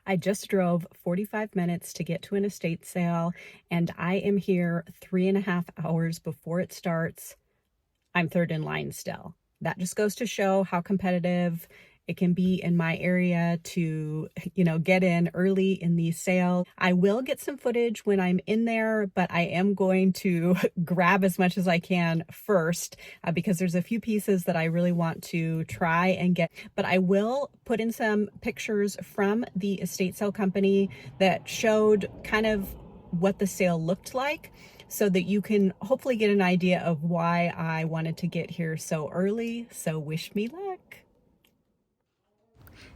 I just drove 45 minutes to get to an estate sale, and I am here 3.5 hours before it starts. I'm third in line still. That just goes to show how competitive it can be in my area to, get in early in these sales. I will get some footage when I'm in there, but I am going to grab as much as I can first because there's a few pieces that I really want to try and get. But I will put in some pictures from the estate sale company that showed kind of what the sale looked like, so that you can hopefully get an idea of why I wanted to get here so early. So wish me luck.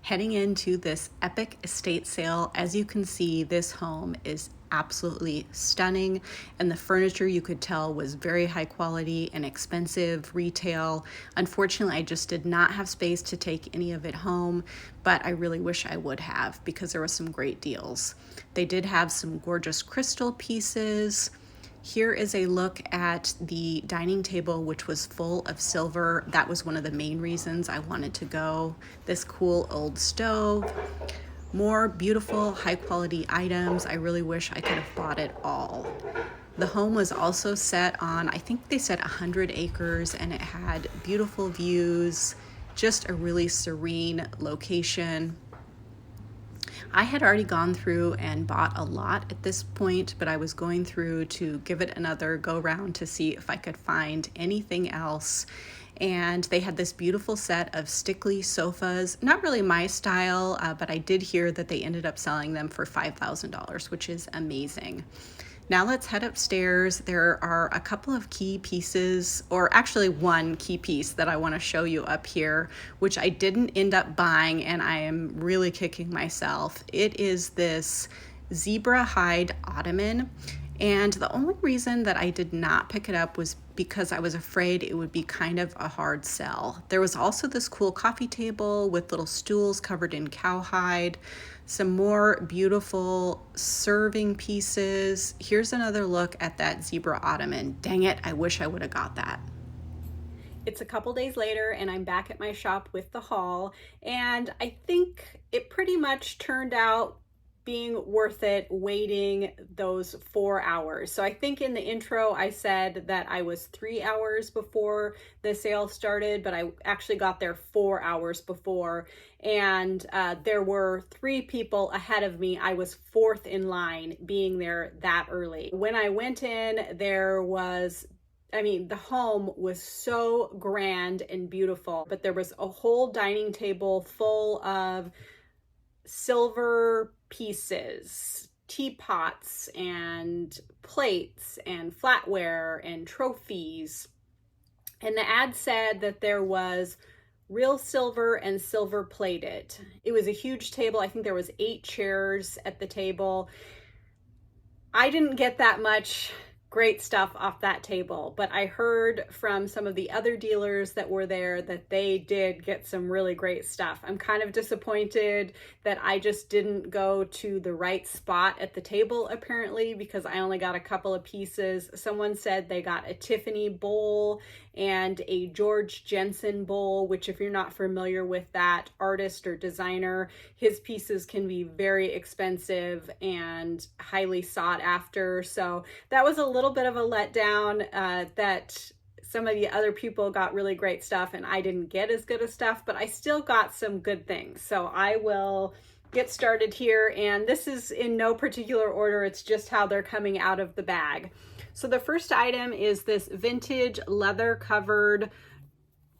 Heading into this epic estate sale, as you can see, this home is absolutely stunning, and the furniture you could tell was very high quality and expensive retail. Unfortunately, I just did not have space to take any of it home, but I really wish I would have because there were some great deals. They did have some gorgeous crystal pieces. Here is a look at the dining table, which was full of silver. That was one of the main reasons I wanted to go. This cool old stove, more beautiful, high quality items. I really wish I could have bought it all. The home was also set on, I think they said 100 acres, and it had beautiful views, just a really serene location. I had already gone through and bought a lot at this point, but I was going through to give it another go round to see if I could find anything else. And they had this beautiful set of stickly sofas, not really my style, but I did hear that they ended up selling them for $5,000, which is amazing. Now let's head upstairs. There are a couple of key pieces, or actually one key piece that I want to show you up here, which I didn't end up buying, and I am really kicking myself. It is this zebra hide ottoman, and the only reason that I did not pick it up was because I was afraid it would be kind of a hard sell. There was also this cool coffee table with little stools covered in cowhide, some more beautiful serving pieces. Here's another look at that zebra ottoman. Dang it, I wish I would have got that. It's a couple days later and I'm back at my shop with the haul, and I think it pretty much turned out being worth it waiting those 4 hours. So I think in the intro I said that I was 3 hours before the sale started, but I actually got there 4 hours before, and there were 3 people ahead of me. I was fourth in line being there that early. When I went in, the home was so grand and beautiful, but there was a whole dining table full of silver pieces, teapots and plates and flatware and trophies. And the ad said that there was real silver and silver plated. It was a huge table. I think there was 8 chairs at the table. I didn't get that much great stuff off that table, but I heard from some of the other dealers that were there that they did get some really great stuff. I'm kind of disappointed that I just didn't go to the right spot at the table, apparently, because I only got a couple of pieces. Someone said they got a Tiffany bowl and a George Jensen bowl, which, if you're not familiar with that artist or designer, his pieces can be very expensive and highly sought after. So that was a little bit of a letdown, that some of the other people got really great stuff and I didn't get as good of stuff, but I still got some good things. So I will get started here, and this is in no particular order. It's just how they're coming out of the bag. So the first item is this vintage leather covered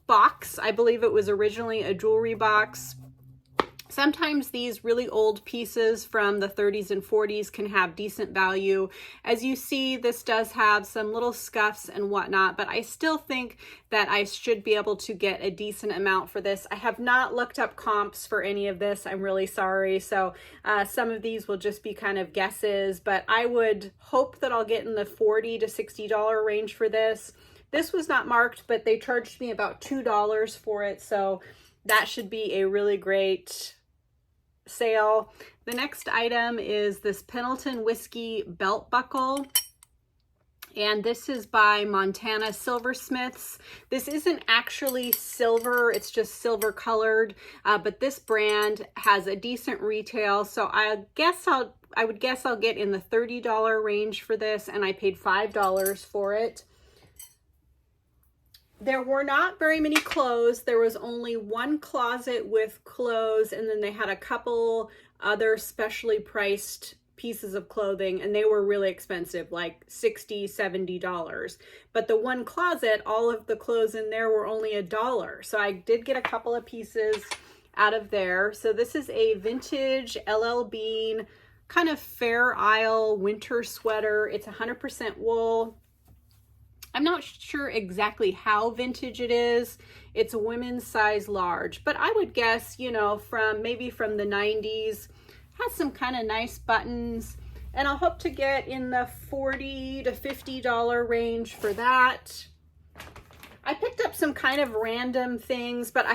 box. I believe it was originally a jewelry box. Sometimes these really old pieces from the 30s and 40s can have decent value. As you see, this does have some little scuffs and whatnot, but I still think that I should be able to get a decent amount for this. I have not looked up comps for any of this. I'm really sorry. So some of these will just be kind of guesses, but I would hope that I'll get in the $40 to $60 range for this. This was not marked, but they charged me about $2 for it. So that should be a really great sale. The next item is this Pendleton whiskey belt buckle. And this is by Montana Silversmiths. This isn't actually silver, it's just silver colored, but this brand has a decent retail. So I would guess I'll get in the $30 range for this, and I paid $5 for it. There were not very many clothes. There was only one closet with clothes, and then they had a couple other specially priced pieces of clothing, and they were really expensive, like $60, $70. But the one closet, all of the clothes in there were only $1. So I did get a couple of pieces out of there. So this is a vintage LL Bean kind of Fair Isle winter sweater. It's 100% wool. I'm not sure exactly how vintage it is. It's a women's size large, but I would guess, you know, maybe from the 90s. Has some kind of nice buttons, and I'll hope to get in the $40 to $50 range for that. I picked up some kind of random things, but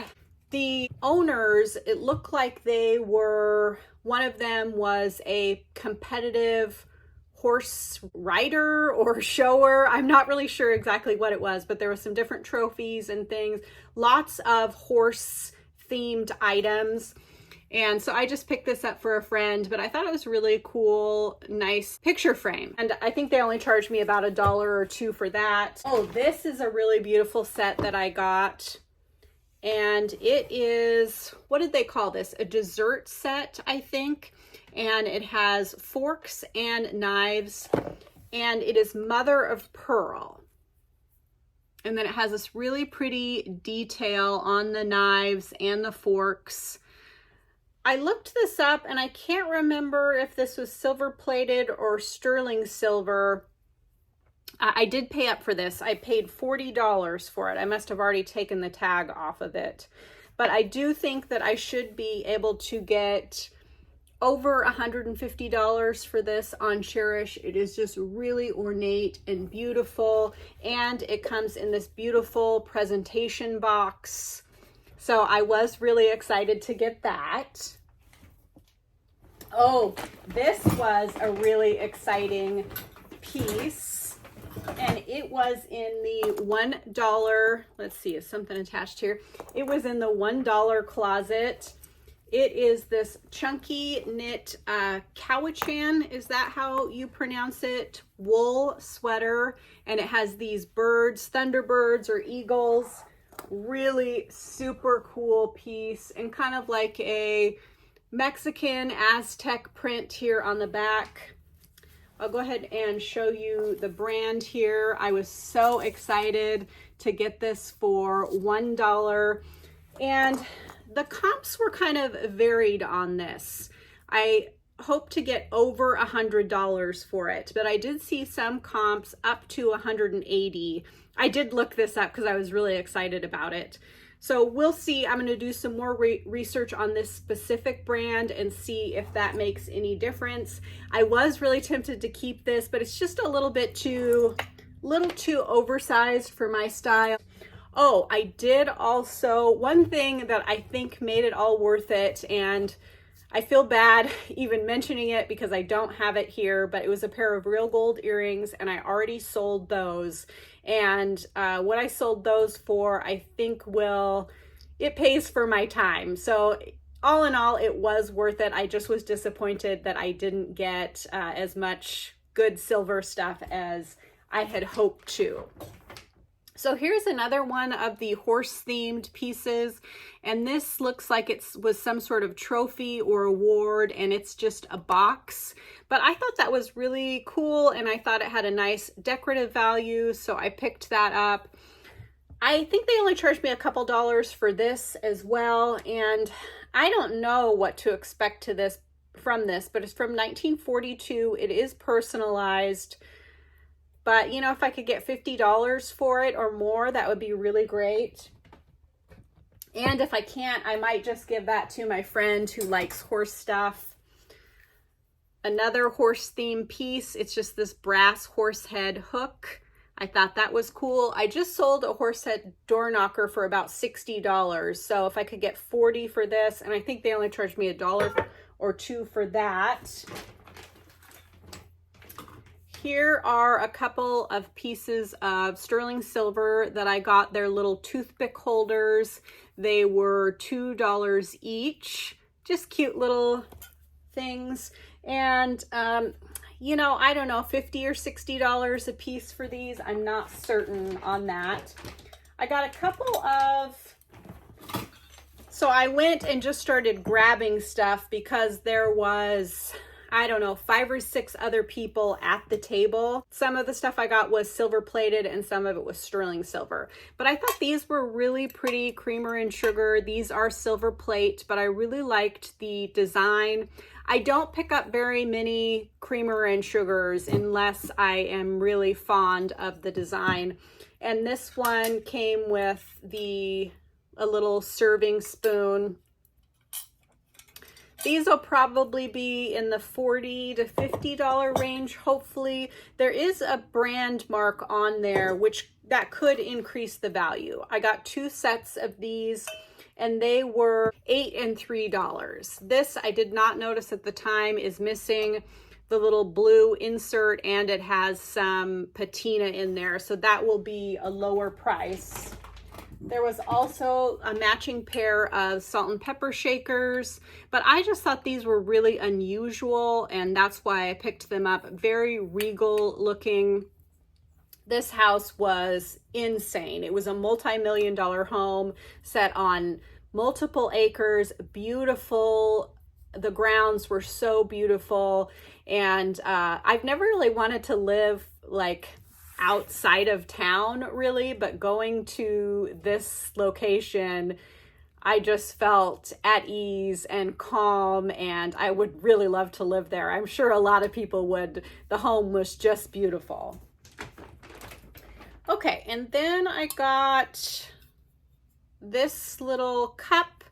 the owners, it looked like one of them was a competitive horse rider or shower. I'm not really sure exactly what it was, but there were some different trophies and things, lots of horse themed items. And so I just picked this up for a friend, but I thought it was really cool, nice picture frame. And I think they only charged me about $1 or $2 for that. Oh, this is a really beautiful set that I got. And it is, what did they call this? A dessert set, I think. And it has forks and knives, and it is mother of pearl. And then it has this really pretty detail on the knives and the forks. I looked this up, and I can't remember if this was silver plated or sterling silver. I did pay up for this. I paid $40 for it. I must have already taken the tag off of it. But I do think that I should be able to get over $150 for this on Chairish. It is just really ornate and beautiful, and it comes in this beautiful presentation box. So I was really excited to get that. Oh, this was a really exciting piece, and it was in the $1, let's see, is something attached here? It was in the $1 closet. It is this chunky knit Cowichan, is that how you pronounce it? Wool sweater, and it has these birds, thunderbirds or eagles. Really super cool piece, and kind of like a Mexican Aztec print here on the back. I'll go ahead and show you the brand here. I was so excited to get this for $1, and the comps were kind of varied on this. I hope to get over $100 for it, but I did see some comps up to $180. I did look this up because I was really excited about it. So we'll see. I'm going to do some more research on this specific brand and see if that makes any difference. I was really tempted to keep this, but it's just a little too oversized for my style. Oh, I did also, one thing that I think made it all worth it, and I feel bad even mentioning it because I don't have it here, but it was a pair of real gold earrings, and I already sold those. And what I sold those for, I think it pays for my time. So all in all, it was worth it. I just was disappointed that I didn't get as much good silver stuff as I had hoped to. So here's another one of the horse themed pieces, and this looks like it was some sort of trophy or award, and it's just a box. But I thought that was really cool, and I thought it had a nice decorative value, so I picked that up. I think they only charged me a couple dollars for this as well, and I don't know what to expect from this, but it's from 1942. It is personalized. But, you know, if I could get $50 for it or more, that would be really great. And if I can't, I might just give that to my friend who likes horse stuff. Another horse theme piece. It's just this brass horse head hook. I thought that was cool. I just sold a horse head door knocker for about $60. So if I could get $40 for this, and I think they only charged me $1 or $2 for that. Here are a couple of pieces of sterling silver that I got. They're little toothpick holders. They were $2 each. Just cute little things. And you know, I don't know, $50 or $60 a piece for these. I'm not certain on that. I got a couple of, so I went and just started grabbing stuff because there was, I don't know, 5 or 6 other people at the table. Some of the stuff I got was silver plated and some of it was sterling silver. But I thought these were really pretty, creamer and sugar. These are silver plate, but I really liked the design. I don't pick up very many creamer and sugars unless I am really fond of the design. And this one came with a little serving spoon. These will probably be in the $40 to $50 range, hopefully. There is a brand mark on there, that could increase the value. I got 2 sets of these, and they were $8 and $3. This, I did not notice at the time, is missing the little blue insert, and it has some patina in there, so that will be a lower price. There was also a matching pair of salt and pepper shakers, but I just thought these were really unusual, and that's why I picked them up. Very regal looking. This house was insane. It was a multi-million-dollar home set on multiple acres, beautiful. The grounds were so beautiful, and I've never really wanted to live like outside of town really, but going to this location, I just felt at ease and calm, and I would really love to live there. I'm sure a lot of people would. The home was just beautiful. Okay, and then I got this little cup,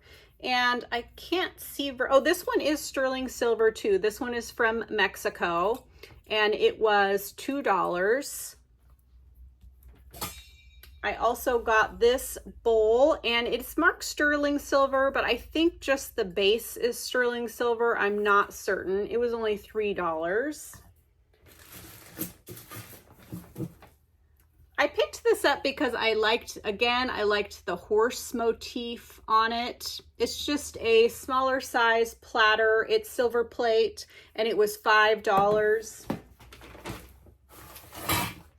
and I can't see, oh, this one is sterling silver too. This one is from Mexico, and it was $2. I also got this bowl, and it's marked sterling silver, but I think just the base is sterling silver. I'm not certain. It was only $3. I picked this up because I liked the horse motif on it. It's just a smaller size platter. It's silver plate, and it was $5.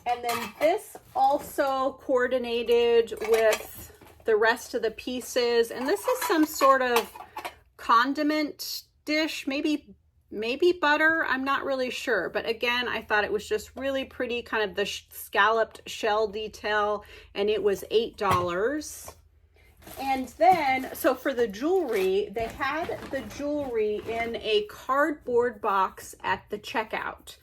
And then this also coordinated with the rest of the pieces. And this is some sort of condiment dish, maybe butter. I'm not really sure. But again, I thought it was just really pretty, kind of the scalloped shell detail. And it was $8. And then, so for the jewelry, they had the jewelry in a cardboard box at the checkout.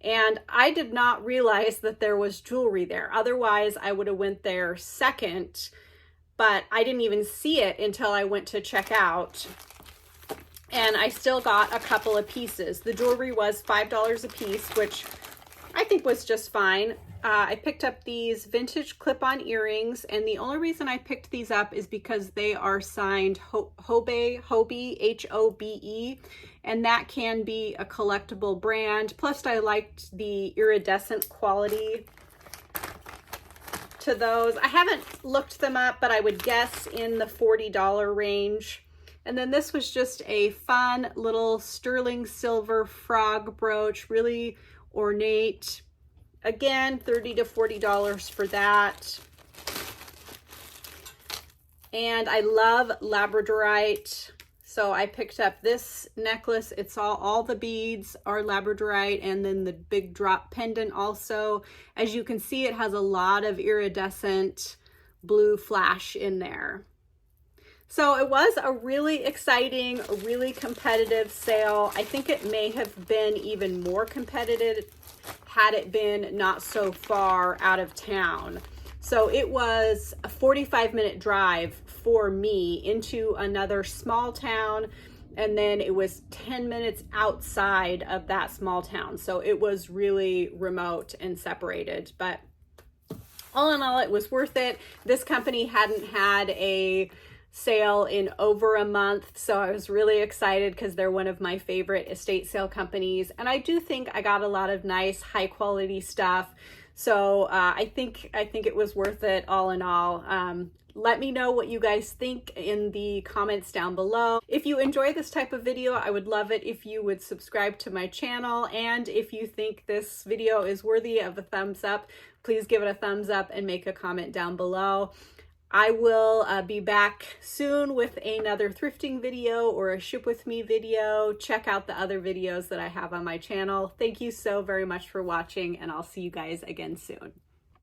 And I did not realize that there was jewelry there. Otherwise, I would have went there second, but I didn't even see it until I went to check out. And I still got a couple of pieces. The jewelry was $5 a piece, which I think was just fine. I picked up these vintage clip-on earrings, and the only reason I picked these up is because they are signed Hobe, H-O-B-E, and that can be a collectible brand. Plus, I liked the iridescent quality to those. I haven't looked them up, but I would guess in the $40 range. And then this was just a fun little sterling silver frog brooch, really ornate. Again, $30 to $40 for that. And I love labradorite. So I picked up this necklace. It's all the beads are labradorite, and then the big drop pendant also. As you can see, it has a lot of iridescent blue flash in there. So it was a really exciting, really competitive sale. I think it may have been even more competitive had it been not so far out of town. So it was a 45-minute drive for me into another small town, and then it was 10 minutes outside of that small town. So it was really remote and separated, but all in all, it was worth it. This company hadn't had a sale in over a month, so I was really excited because they're one of my favorite estate sale companies, and I do think I got a lot of nice high quality stuff. So I think it was worth it all in all. Let me know what you guys think in the comments down below. If you enjoy this type of video, I would love it if you would subscribe to my channel, and if you think this video is worthy of a thumbs up, please give it a thumbs up and make a comment down below. I will be back soon with another thrifting video or a ship with me video. Check out the other videos that I have on my channel. Thank you so very much for watching, and I'll see you guys again soon.